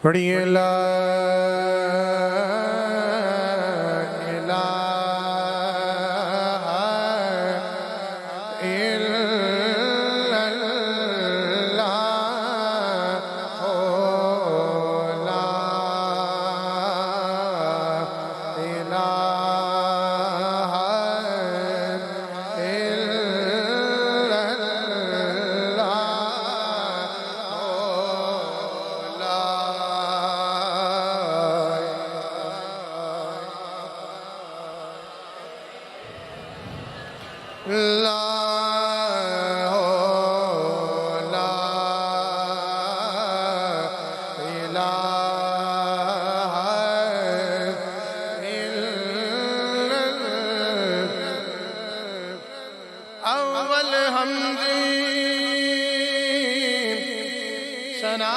پڑھیے لا الہ الا اللہ لا الہ الا اول حمد ثنا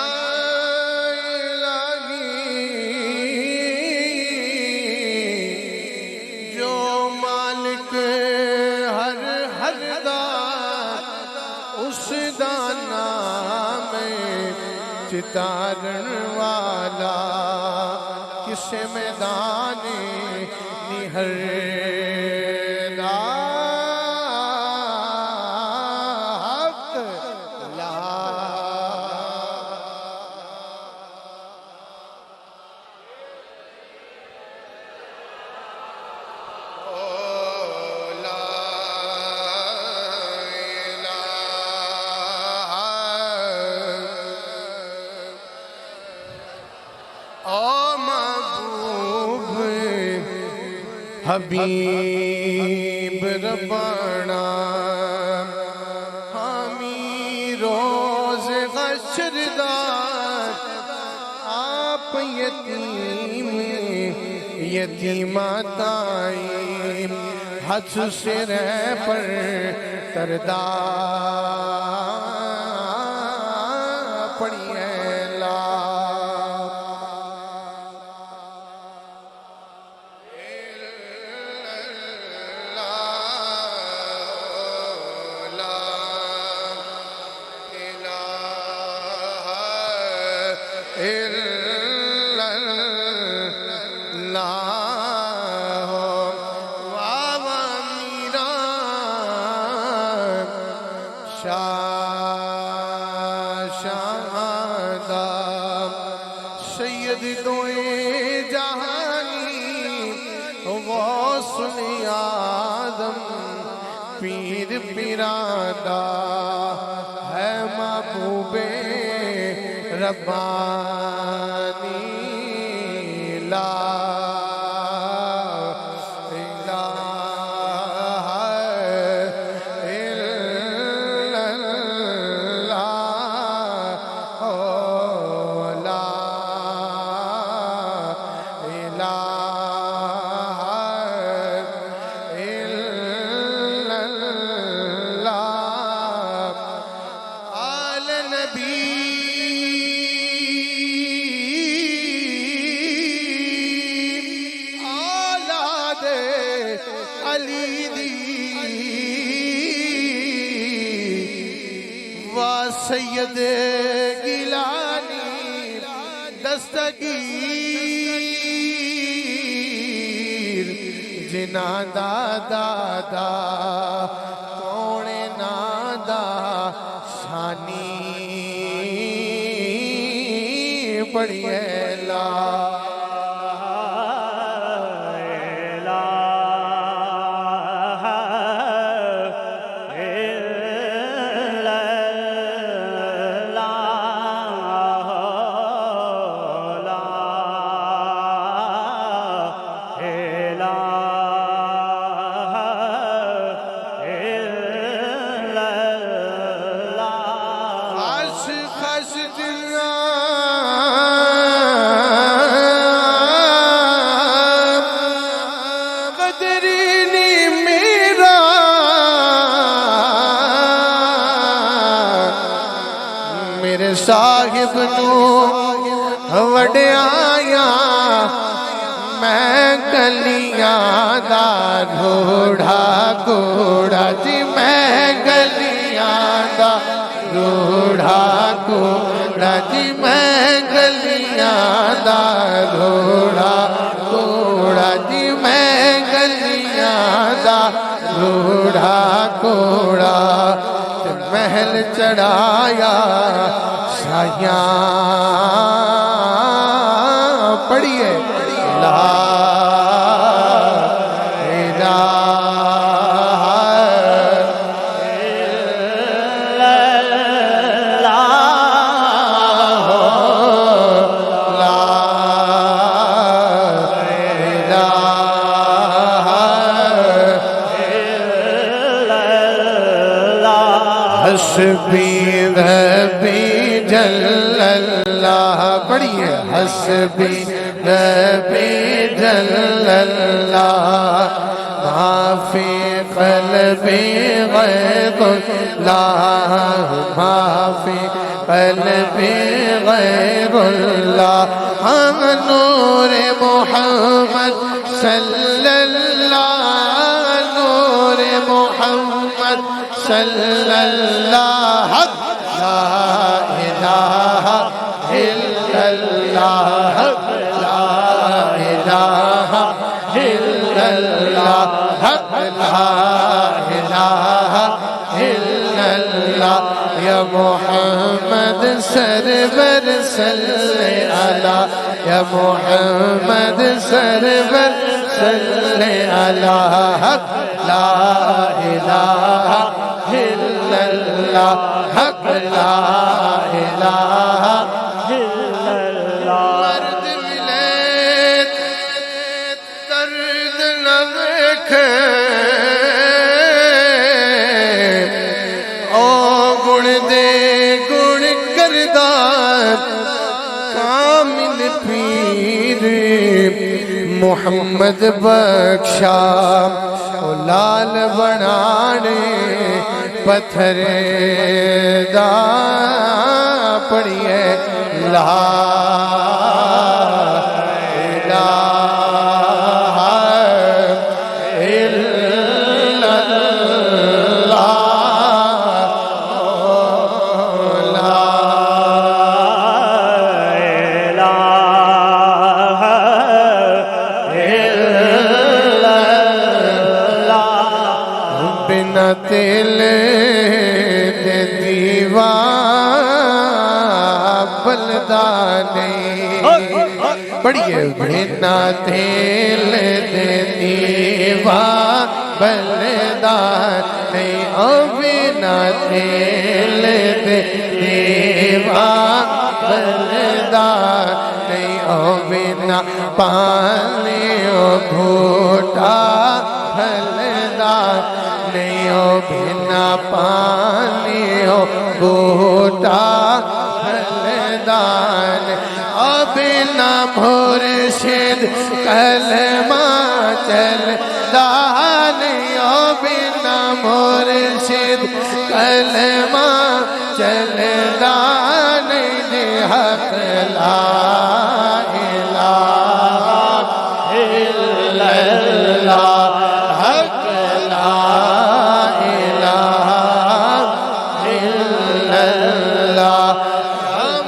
الہی جو مالک ہر دا اس دا نام چتارن والا کس میدان نہر دا حبیب ربنا حامی روز حشر دا آپ یتیماتائی حج سے رہ پر تردہ پڑھیے سید دوئے جہانی غوث آدم پیر پیرادہ ہے محبوب ربانی لا علی دی سید گیلانی دستگیر جنا دادا کونے نادا شانی پڑھیے لا صاحب نو وڈیایا میں گلیاں دا روڑا گوڑا جی میں گلیاں دا روڑا گوڑا جی میں گلیاں گلیاں دا گھوڑا گھوڑا جی میں گلیاں دا گھوڑا گھوڑا محل چڑھایا شاہیاں پڑھیے لا حسبی ربی جل اللہ پڑھیے حسبی ربی جل اللہ ما فی قلبی غیر اللہ ما فی قلبی غیر اللہ ہم نور محمد صلی اللہ نور محمد صلی اللہ لا الہ الا اللہ لا الہ الا اللہ لا الہ الا اللہ یا محمد سرور صلی اللہ یا محمد سرور صلی اللہ لا الہ الا اللہ حق لا الہ الا اللہ مرد ملے درد نہ دیکھے او گن دے گن کردار کامل پیر محمد بخشا لال بنانے پتھر دا پڑھیے لا الہ الا اللہ لا بنا تیل دے دیوا بلدا نہیں پڑھیے بنا تیل دے دیوا بلدا نہیں او بنا تیل دے دیوا بلدا نہیں او بنا پانی او گھوٹا بلدا نہیں او بنا پانی او گھوٹا بلدان او بنا مرشد کلمہ چلدا نہیں او بنا مرشد کلمہ چلدا نہیں حق لا الہ الا اللہ حق لا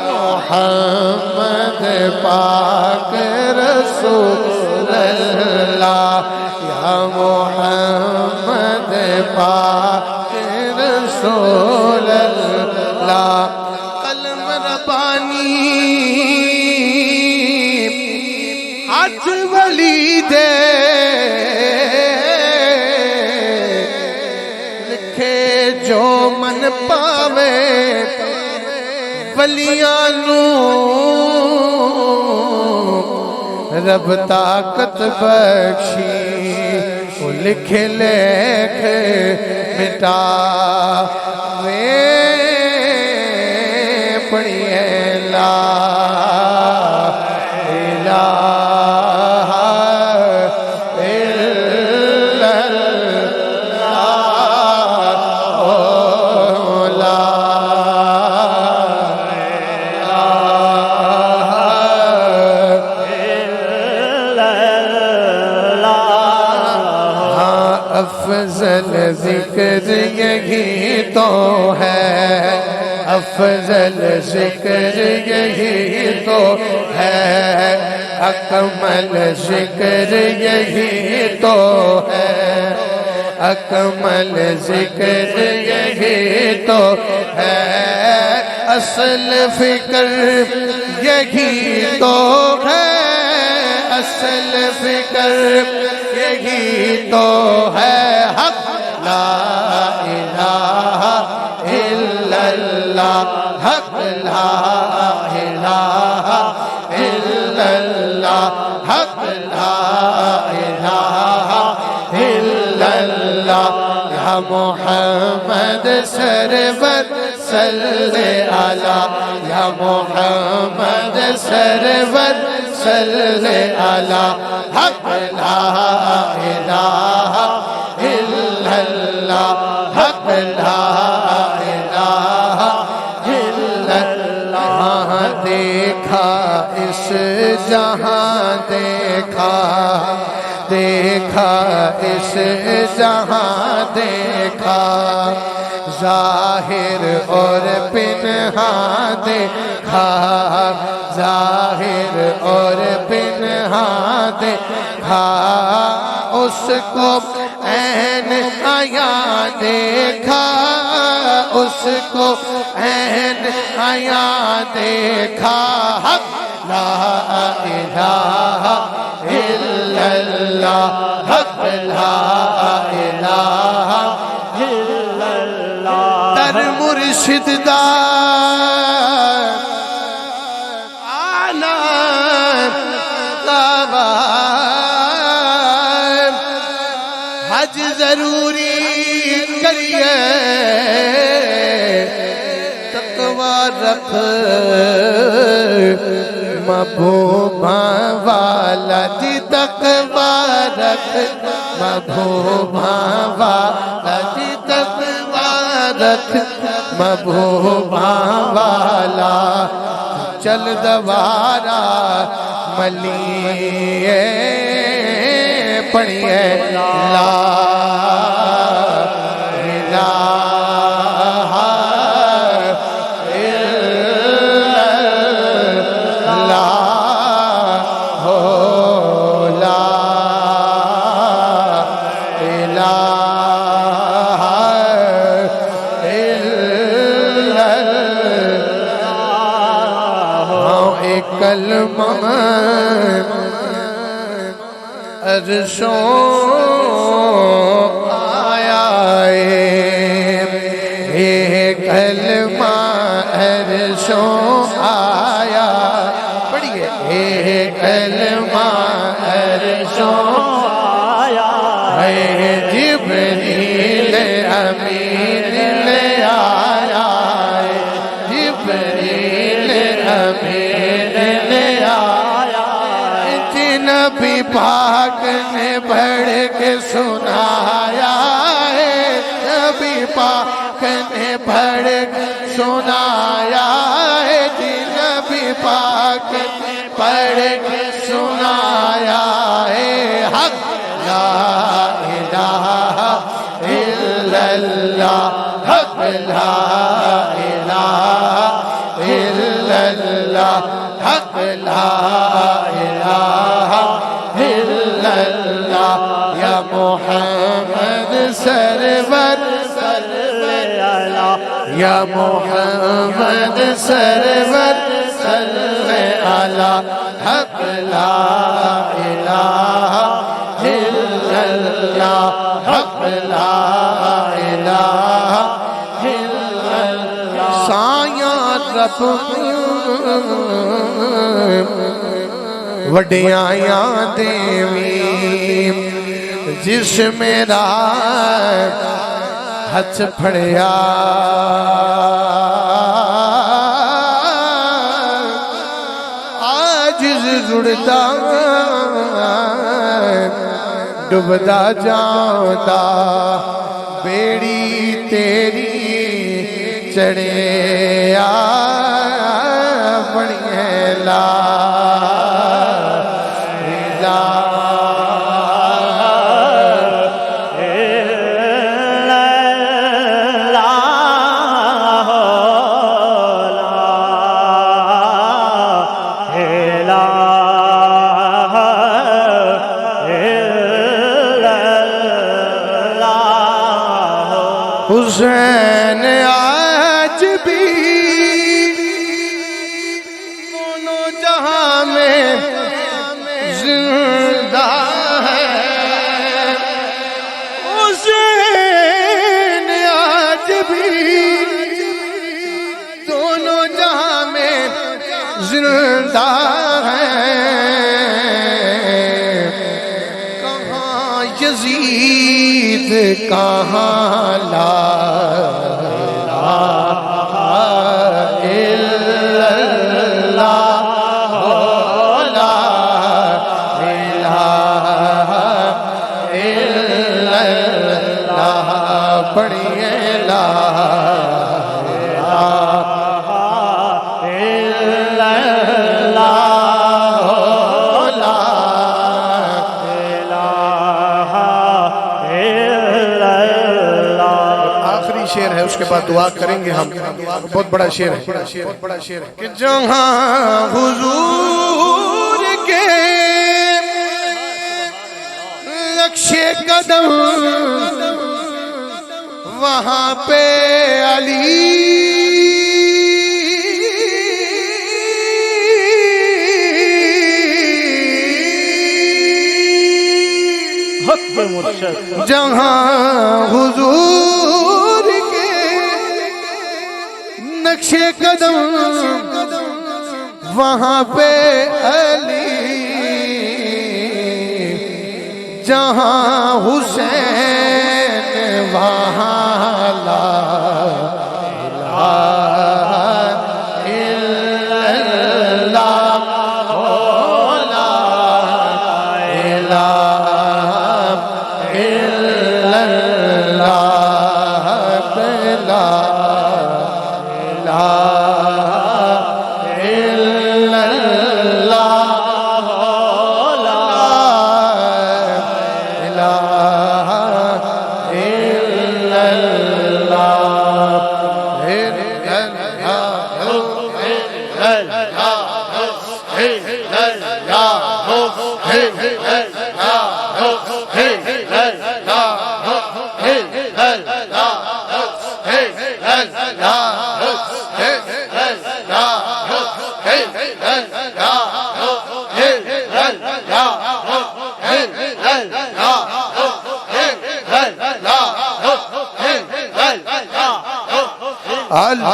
محمد پاک رسول اللہ یا محمد پاک رسول اللہ قلم ربانی ہاتھ ولی دے لکھے جو من پاوے ولیاں نو رب طاقت بخشی وہ لکھے لکھ مٹا وے پڑھیے لا الہ الا افضل ذکر یہی تو ہے افضل ذکر یہی تو ہے، اکمل ذکر یہی تو ہے، اکمل ذکر یہی تو ہے، اصل فکر یہی تو ہے، اصل فکر یہی تو ہے، حق لا الہ الا اللہ، حق لا الہ الا اللہ، حق لا الہ الا اللہ، یا محمد سرور صلی علی، یا محمد سرور صلی علی، حق لا الہ الا اللہ، حق لا الہ الا اللہ، دیکھا اس جہاں دیکھا، دیکھا اس جہاں دیکھا، ظاہر اور پنہاں دیکھا، ظاہر اور پنہاں دیکھا، اس کو عین عیاں دیکھا، اس کو عین عیاں دیکھا، حق لا الہ الا اللہ، حق لا الہ الا اللہ، در مرشد دا آنا کعبہ، حج ضروری کریے، تقوی رکھ محبوباں والا جی، تقوی رکھ محبوباں والا جی، تقوی رکھ محبوباں والا، چل دوارا ملیے پڑھیے لا الہ کلمہ عرشوں آیا ہے، کلمہ عرشوں آیا، پڑھیے کلمہ عرشوں آیا ہے، جبریل امین لے آیا ہے، جبریل امین لے آیا، نبی پاک نے پڑھ کے سنایا ہے، نبی پاک نے پڑھ کے سنایا ہے، نبی پاک نے پڑھ کے سنایا ہے، حق لا الہ الا اللہ، حق لا الہ الا اللہ، حق لا الہ الا اللہ، یا محمد سرور صلی علی، یا محمد سرور صلی علی، حق لا الہ الا اللہ، حق لا الہ الا اللہ، سایاں رب وڈیاں دیوی، جس میرا ہاتھ پھڑیا، عاجز رڑدا ڈبدا جاندا، بیڑی تیری چڑھیا بڑھیں لا حسین آج بھی دونوں جہاں میں زندہ ہے حسین آج بھی دونوں جہاں میں زندہ ہے کہاں یزید کہاں لا شعر ہے اس کے بعد دعا کریں گے ہم بہت بڑا شعر ہے کہ جہاں حضور کے نقش قدم وہاں پہ علی جہاں حضور نقش قدم وہاں پہ علی جہاں حسین وہاں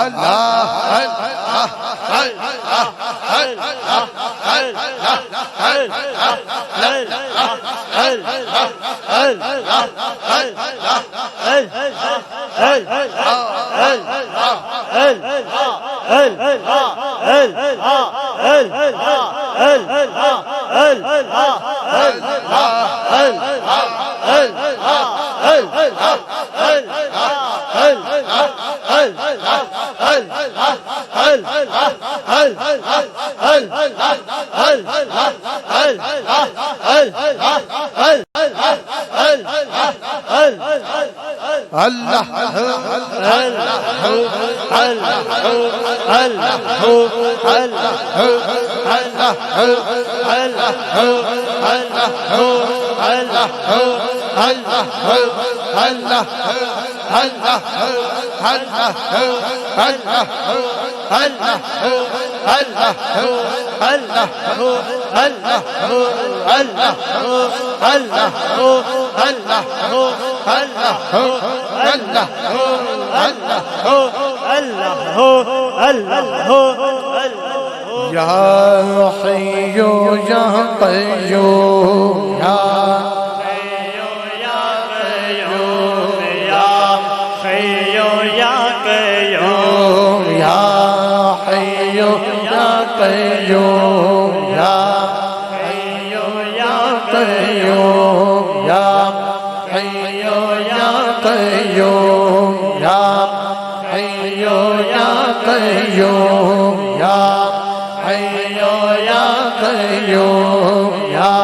لا یا حیو یا قیوم یا حیو یا قیوم یا حیو یا قیوم یا حیو یا قیوم یا حیو یا قیوم یا حیو یا قیوم یا حیو یا قیوم یا حیو یا قیوم یا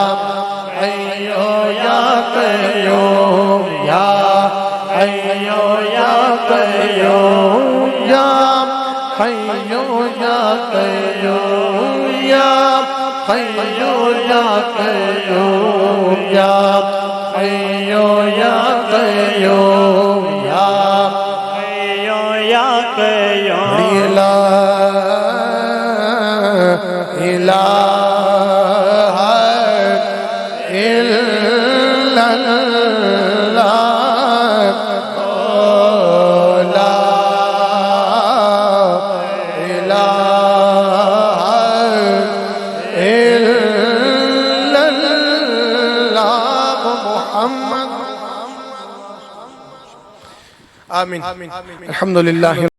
حیو یا قیوم یا حیو یا قیوم یا حیو یا قیوم یا حیو یا قیوم یا حیو یا قیوم یا یا قیوم لا الہ الا اللہ لا الہ الا اللہ محمد آمین الحمدللہ